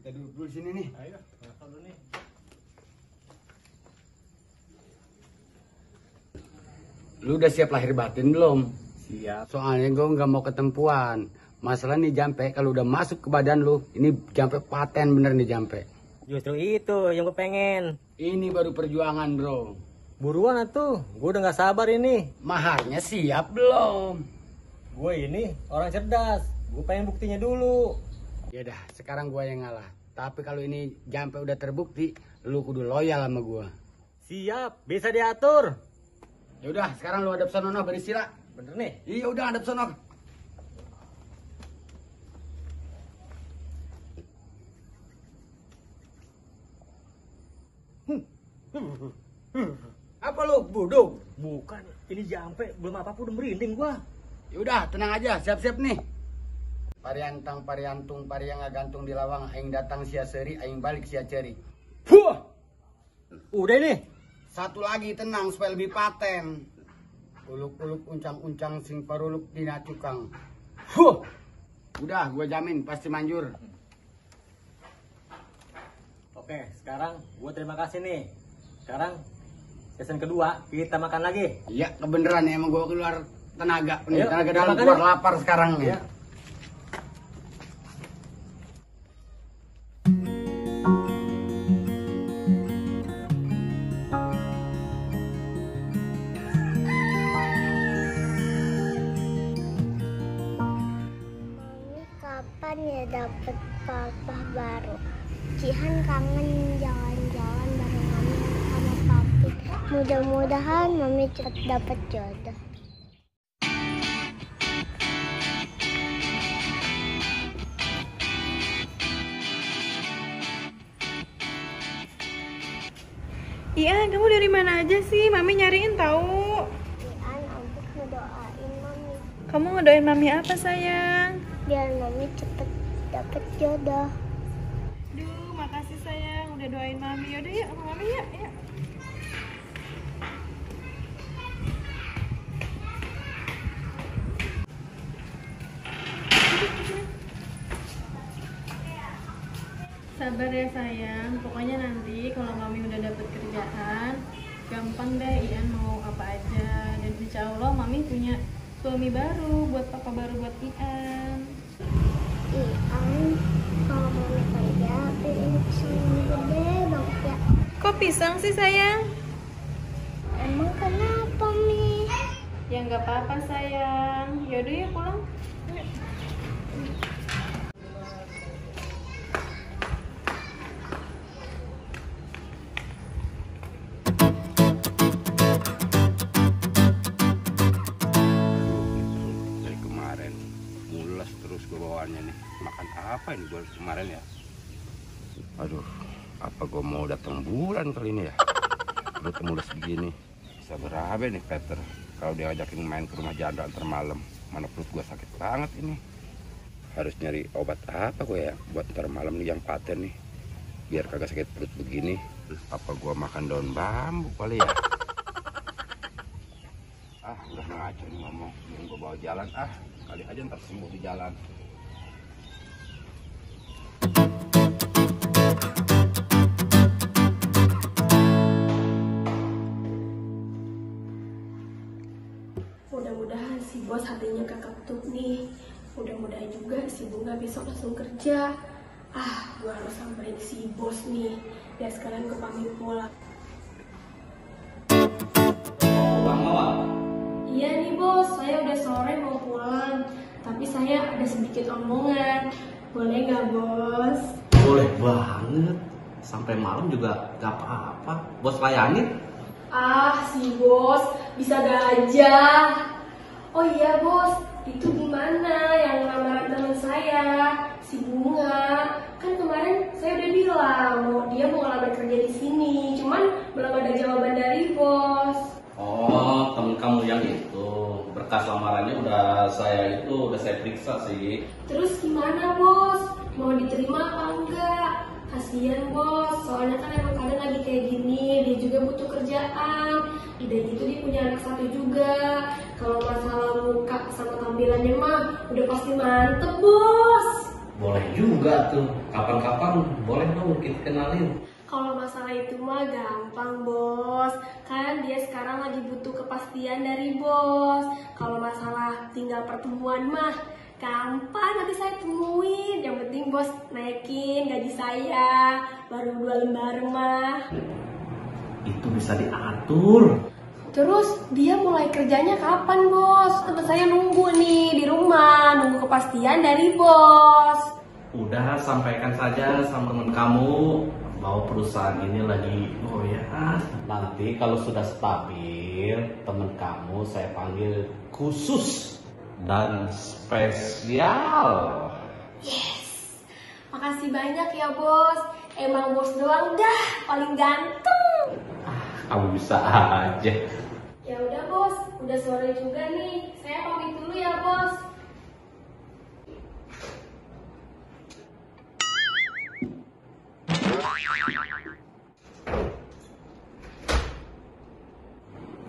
Kita duduk dulu sini nih. Ayo, makan dulu nih. Lu udah siap lahir batin belum? Siap. Soalnya gue nggak mau ketempuan. Masalah nih jampe, kalau udah masuk ke badan lu, ini jampe paten bener nih jampe. Justru itu yang gue pengen. Ini baru perjuangan bro. Buruan atuh, gue udah gak sabar ini. Maharnya siap belum? Gue ini orang cerdas, gue pengen buktinya dulu. Ya dah, sekarang gue yang ngalah. Tapi kalau ini jampe udah terbukti, lu kudu loyal sama gue. Siap, bisa diatur. Ya udah, sekarang lu hadap sono beristirahat. Bener nih? Iya udah hadap sono. Apa lu buduk? Bukan, ini jampe, belum apa-apa udah merinding gua. Ya udah, tenang aja, siap-siap nih. Pariantang pariantung pariang ngagantung di lawang, aing datang sia seri, aing balik sia ceri. Puh! Udah nih. Satu lagi tenang supaya lebih paten. Uluk-uluk uncang-uncang sing paruluk dina cukang. Huh! Udah, gua jamin pasti manjur. Oke, sekarang gue terima kasih nih. Sekarang season kedua kita makan lagi. Iya, kebeneran ya, emang gua keluar tenaga. Nih, Ayo, tenaga dalam makan keluar yuk. lapar sekarang nih. Ya. Mami kapan ya dapet papa baru? Cihan kangen jalan-jalan bareng mami sama papi. Mudah-mudahan mami cepet dapet jodoh. Iya, kamu dari mana aja sih? Mami nyariin tahu. Cihan abis ngedoain mami Kamu ngedoain mami apa sayang? biar mami cepet dapet jodoh. Duh, makasih sayang udah doain mami. Yaudah yuk, sama mami yuk. Yuk. Sabar ya sayang, pokoknya nanti kalau mami udah dapet kerjaan, gampang deh Ian mau apa aja. Dan insya Allah mami punya suami baru buat papa baru buat Ian. Cihan kalau mami kerja pilih pisang yang gede banget ya. Kok pisang sih sayang? Emang kenapa mi? Ya nggak apa-apa sayang. Yaudah ya pulang. Dari kemarin mules terus gue bawaannya nih. Makan apa ini gue kemarin ya? Aduh, apa gue mau datang bulan kali ini ya? Perut mules begini. Bisa berapa nih Peter kalau dia ajakin main ke rumah janda antar malam? Mana perut gue sakit banget ini. Harus nyari obat apa gue ya buat ntar malam nih yang paten nih, biar kagak sakit perut begini. Apa gue makan daun bambu kali ya? Ah, udah ngaco nih ngomong. Mending gue bawa jalan. Ah, kali aja ntar sembuh di jalan. Mudah-mudahan si bos hatinya kakak tuh nih. Mudah-mudahan juga si Bunga besok langsung kerja. Gue harus samperin si bos nih. Biar sekalian gue pamit pulang. Iya nih bos, saya udah sore mau pulang. Tapi saya ada sedikit omongan. Boleh nggak bos? Boleh banget. Sampai malam juga gak apa-apa. Bos layanin. Si bos bisa gajah. Oh iya bos, itu gimana yang lamaran teman saya, si Bunga? Kan kemarin saya udah bilang dia mau ngelamar kerja di sini, cuman belum ada jawaban dari bos. Oh, temen kamu yang itu. Berkas lamarannya udah saya periksa sih. Terus gimana bos? Mau diterima apa enggak? Kasian bos, soalnya kan emang kadang lagi kayak gini, dia juga butuh kerjaan. Dan itu dia punya anak satu juga. Kalau masalah muka sama tampilannya mah udah pasti mantep bos. Boleh juga tuh. Kapan-kapan boleh dong kita kenalin. Kalau masalah itu mah gampang bos, kan dia sekarang lagi butuh kepastian dari bos. Kalau masalah tinggal pertemuan mah gampang, nanti saya temuin. Yang penting bos naikin gaji saya, baru 2 lembar mah. Itu bisa diatur. Terus dia mulai kerjanya kapan bos? Teman saya nunggu nih di rumah, nunggu kepastian dari bos. Udah sampaikan saja sama teman kamu bahwa perusahaan ini lagi goyah. Nanti kalau sudah stabil, teman kamu saya panggil khusus dan spesial. Yes, makasih banyak ya bos. Emang bos doang dah paling ganteng. Kamu bisa aja. Ya udah bos, udah sore juga nih. Saya pamit dulu ya bos.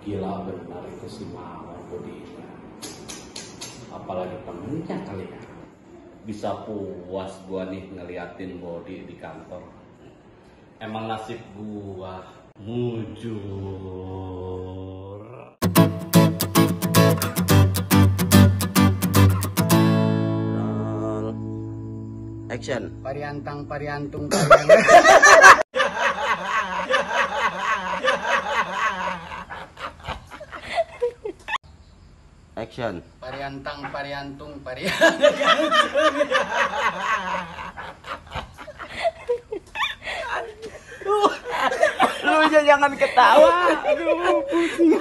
Gila benar itu si Mawar bodinya. Apalagi temennya kali ya. Bisa puas gua nih ngeliatin body di kantor. Emang nasib gua mujur. Action. Pariantang pariantung pariantung. Action. Pariantang pariantung pariantung. Lu jangan ketawa. Aduh, pusing.